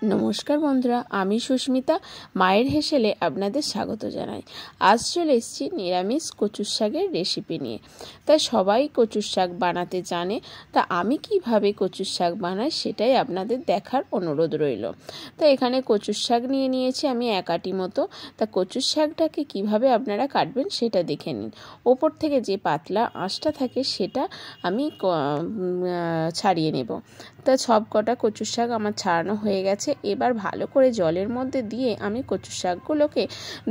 নমস্কার বন্ধুরা, আমি সুস্মিতা মায়ের হেসেলে আপনাদের স্বাগত জানাই। আজ চলে এসেছি নিরামিষ কচুর শাকের রেসিপি নিয়ে। তাই সবাই কচুর শাক বানাতে জানে, তা আমি কিভাবে কচুর শাক বানাই সেটাই আপনাদের দেখার অনুরোধ রইল। তা এখানে কচুর শাক নিয়ে নিয়েছি আমি এক আঁটি মতো। তা কচুর শাকটাকে কিভাবে আপনারা কাটবেন সেটা দেখে নিন। ওপর থেকে যে পাতলা আঁশটা থাকে সেটা আমি ছাড়িয়ে নেব। তা সব কটা কচুর শাক আমার ছাড়ানো হয়ে গেছে। এবার ভালো করে জলের মধ্যে দিয়ে আমি কচুর শাকগুলোকে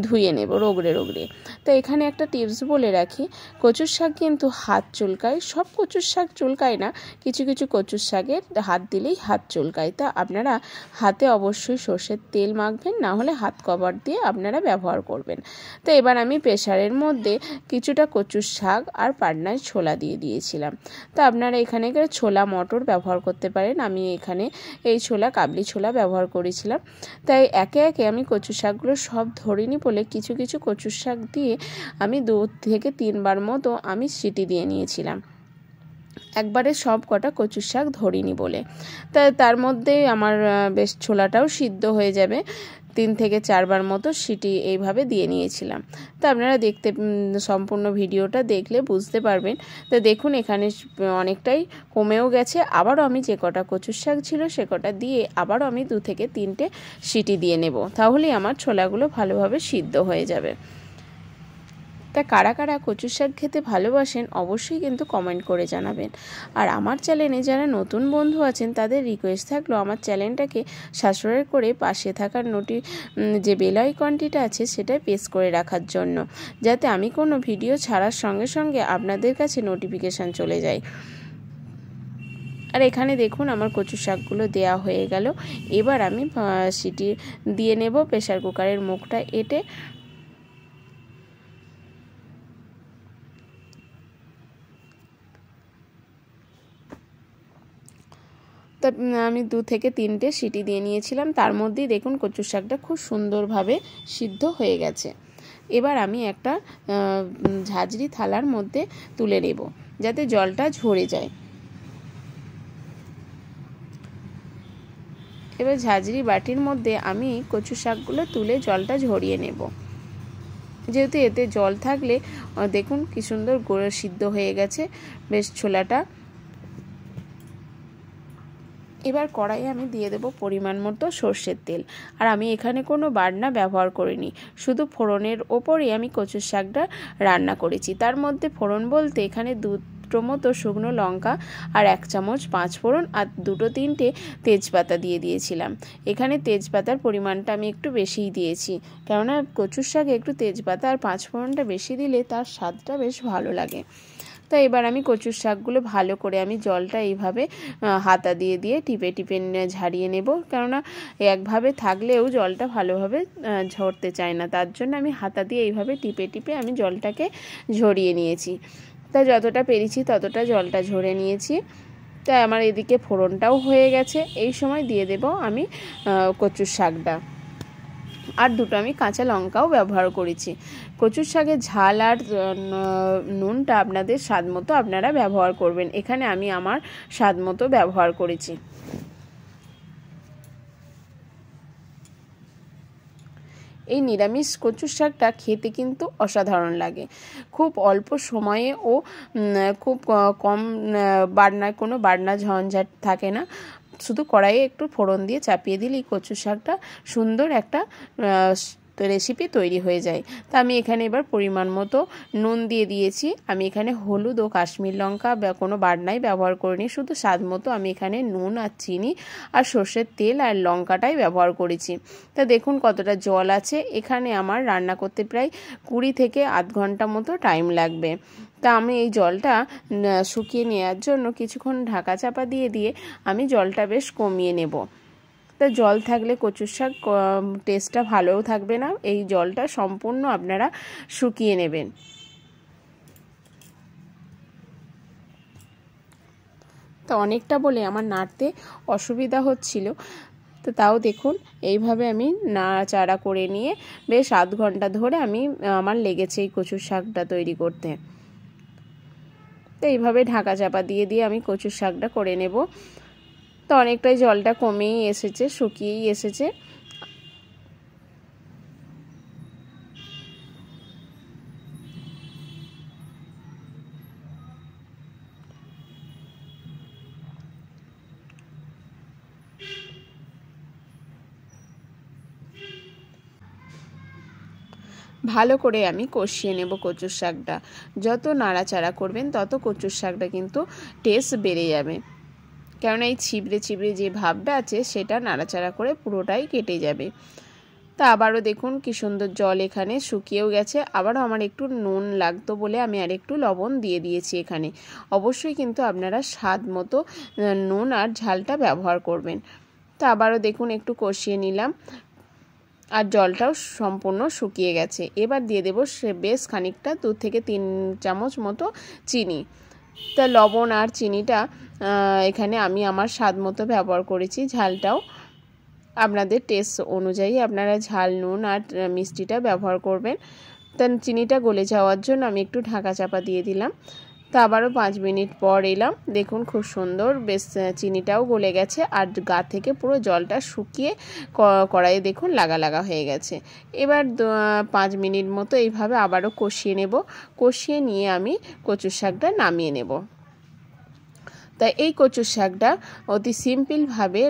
ধুয়ে নেব রগড়ে রগড়ে। তো এখানে একটা টিপস বলে রাখি, কচুর শাক কিন্তু হাত চুলকায়। সব কচুর শাক চুলকায় না, কিছু কিছু কচুর শাকের হাত দিলেই হাত চুলকায়। তা আপনারা হাতে অবশ্যই সর্ষের তেল মাখবেন, না হলে হাত কভার দিয়ে আপনারা ব্যবহার করবেন। তো এবার আমি প্রেসারের মধ্যে কিছুটা কচুর শাক আর পাটনায় ছোলা দিয়ে দিয়েছিলাম। তা আপনারা এখানে ছোলা মটর ব্যবহার করতে পারেন। আমি এখানে এই ছোলা কাবলি ছোলা ব্যবহার করেছিলাম। তাই একে একে আমি কচু শাকগুলো সব ধরিনি বলে কিছু কিছু কচুর শাক দিয়ে আমি 2 থেকে 3 বার মতো আমি সিটি দিয়ে নিয়েছিলাম, একবারে সব কটা কচুর শাক ধরিনি বলে। তার মধ্যে আমার বেশ ছোলাটাও সিদ্ধ হয়ে যাবে। 3 থেকে 4 বার মতো সিটি এইভাবে দিয়ে নিয়েছিলাম। তা আপনারা সম্পূর্ণ ভিডিওটা দেখলে বুঝতে পারবেন। তা দেখুন এখানে অনেকটাই কমেও গেছে। আবারও আমি যে কটা কচুর শাক ছিল সে কটা দিয়ে আবারও আমি 2 থেকে 3টে সিটি দিয়ে নেব, তাহলেই আমার ছোলাগুলো ভালোভাবে সিদ্ধ হয়ে যাবে। তা কারা কারা কচুর শাক খেতে ভালোবাসেন অবশ্যই কিন্তু কমেন্ট করে জানাবেন। আর আমার চ্যানেলে যারা নতুন বন্ধু আছেন তাদের রিকোয়েস্ট থাকলো আমার চ্যানেলটাকে সাবস্ক্রাইব করে পাশে থাকার যে বেল আইকনটিটা আছে সেটাই প্রেস করে রাখার জন্য, যাতে আমি কোনো ভিডিও ছাড়ার সঙ্গে সঙ্গে আপনাদের কাছে নোটিফিকেশান চলে যায়। আর এখানে দেখুন আমার কচু শাকগুলো দেয়া হয়ে গেল। এবার আমি সিটি দিয়ে নেব। প্রেসার কুকারের মুখটা এঁটে তা আমি 2 থেকে 3টে সিটি দিয়ে নিয়েছিলাম। তার মধ্যেই দেখুন কচুর শাকটা খুব সুন্দরভাবে সিদ্ধ হয়ে গেছে। এবার আমি একটা ঝাঁঝরি থালার মধ্যে তুলে নেব, যাতে জলটা ঝরে যায়। এবার ঝাঁঝরি বাটির মধ্যে আমি কচু শাকগুলো তুলে জলটা ঝরিয়ে নেব। যেহেতু এতে জল থাকলে দেখুন কি সুন্দর সিদ্ধ হয়ে গেছে বেশ ছোলাটা। এবার কড়াইয়ে আমি দিয়ে দেব পরিমাণ মতো সর্ষের তেল। আর আমি এখানে কোনো বাটনা ব্যবহার করিনি, শুধু ফোড়নের ওপরেই আমি কচুর শাকটা রান্না করেছি। তার মধ্যে ফোড়ন বলতে এখানে 2টো মতো শুকনো লঙ্কা আর 1 চামচ 5 ফোড়ন আর 2-3টে তেজপাতা দিয়ে দিয়েছিলাম। এখানে তেজপাতার পরিমাণটা আমি একটু বেশিই দিয়েছি, কেননা কচুর শাকে একটু তেজপাতা আর 5 ফোড়নটা বেশি দিলে তার স্বাদটা বেশ ভালো লাগে। তো এবার আমি কচুর শাকগুলো ভালো করে আমি জলটা এইভাবে হাতা দিয়ে দিয়ে টিপে টিপে ঝারিয়ে নেব, কেননা একভাবে থাকলেও জলটা ভালোভাবে ঝরতে চায় না। তার জন্য আমি হাতা দিয়ে এইভাবে টিপে টিপে আমি জলটাকে ঝরিয়ে নিয়েছি। তা যতটা পেরেছি ততটা জলটা ঝরে নিয়েছি। তাই আমার এদিকে ফোড়নটাও হয়ে গেছে। এই সময় দিয়ে দেব আমি কচুর শাকটা, আর 2টো আমি কাঁচা লঙ্কাও ব্যবহার করেছি। কচুর শাকের ঝাল আর নুনটা আপনাদের স্বাদ মতো আপনারা ব্যবহার করবেন। এখানে আমি আমার স্বাদ মতো ব্যবহার করেছি। এই নিরামিষ কচুর শাকটা খেতে কিন্তু অসাধারণ লাগে। খুব অল্প সময়ে ও খুব কম কোনো বাটনা ঝঞ্ঝাট থাকে না। শুধু কড়াইয়ে একটু ফোড়ন দিয়ে চাপিয়ে দিলেই কচুর শাকটা সুন্দর একটা রেসিপি তৈরি হয়ে যায়। তা আমি এখানে এবার পরিমাণ মতো নুন দিয়ে দিয়েছি। আমি এখানে হলুদ ও কাশ্মীর লঙ্কা কোনো বাটনাই ব্যবহার করিনি, শুধু স্বাদ মতো আমি এখানে নুন আর চিনি আর সর্ষের তেল আর লঙ্কাটাই ব্যবহার করেছি। তা দেখুন কতটা জল আছে। এখানে আমার রান্না করতে প্রায় 20 থেকে আধ ঘন্টা মতো টাইম লাগবে। তা আমি এই জলটা শুকিয়ে নেওয়ার জন্য কিছুক্ষণ ঢাকা চাপা দিয়ে দিয়ে আমি জলটা বেশ কমিয়ে নেব। তা জল থাকলে কচুর শাক টেস্টটা ভালোও থাকবে না। এই জলটা সম্পূর্ণ আপনারা শুকিয়ে নেবেন। তো অনেকটা বলে আমার নাড়তে অসুবিধা হচ্ছিল, তো তাও দেখুন এইভাবে আমি নাড়াচাড়া করে নিয়ে বেশ আধ ঘন্টা ধরে আমার লেগেছে এই কচুর শাকটা তৈরি করতে। তো এইভাবে ঢাকা চাপা দিয়ে দিয়ে আমি কচুর শাকটা করে নেব। তো অনেকটাই জলটা কমেই এসেছে, শুকিয়েই এসেছে। ভালো করে আমি কষিয়ে নেব কচুর শাকটা। যত নাড়াচাড়া করবেন তত কচুর শাকটা কিন্তু টেস্ট বেড়ে যাবে, কেননা এই ছিবড়ে ছিবড়ে যে ভাবটা আছে সেটা নাড়াচাড়া করে পুরোটাই কেটে যাবে। তা আবারও দেখুন কি সুন্দর জল এখানে শুকিয়েও গেছে। আবারও আমার একটু নুন লাগতো বলে আমি আর একটু লবণ দিয়ে দিয়েছি এখানে। অবশ্যই কিন্তু আপনারা স্বাদ মতো নুন আর ঝালটা ব্যবহার করবেন। তা আবারও দেখুন একটু কষিয়ে নিলাম, আর জলটাও সম্পূর্ণ শুকিয়ে গেছে। এবার দিয়ে দেবো বেশ খানিকটা 2 থেকে 3 চামচ মতো চিনি। তা লবণ আর চিনিটা এখানে আমি আমার স্বাদ মতো ব্যবহার করেছি। ঝালটাও আপনাদের টেস্ট অনুযায়ী আপনারা ঝাল, নুন আর মিষ্টিটা ব্যবহার করবেন। তা চিনিটা গলে যাওয়ার জন্য আমি একটু ঢাকা চাপা দিয়ে দিলাম। তা আবারও 5 মিনিট পর এলাম, দেখুন খুব সুন্দর বেশ চিনিটাও গলে গেছে আর গা থেকে পুরো জলটা শুকিয়ে কড়াইয়ে দেখুন লাগা লাগা হয়ে গেছে। এবার 5 মিনিট মতো এইভাবে আবারও কষিয়ে নেব। কষিয়ে নিয়ে আমি কচুর শাকটা নামিয়ে নেব। তাই এই কচুর শাকটা অতি সিম্পলভাবে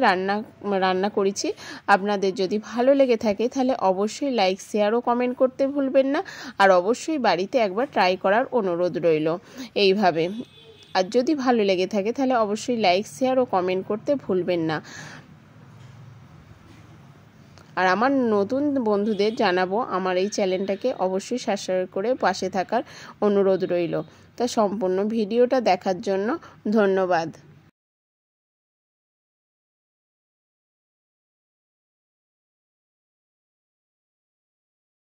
রান্না করেছি। আপনাদের যদি ভালো লেগে থাকে তাহলে অবশ্যই লাইক, শেয়ার ও কমেন্ট করতে ভুলবেন না। আর অবশ্যই বাড়িতে একবার ট্রাই করার অনুরোধ রইল এইভাবে। আর যদি ভালো লেগে থাকে তাহলে অবশ্যই লাইক, শেয়ার ও কমেন্ট করতে ভুলবেন না। আর আমার নতুন বন্ধুদের জানাবো আমার এই চ্যানেলটাকে অবশ্যই সাবস্ক্রাইব করে পাশে থাকার অনুরোধ রইল। তা সম্পূর্ণ ভিডিওটা দেখার জন্য ধন্যবাদ।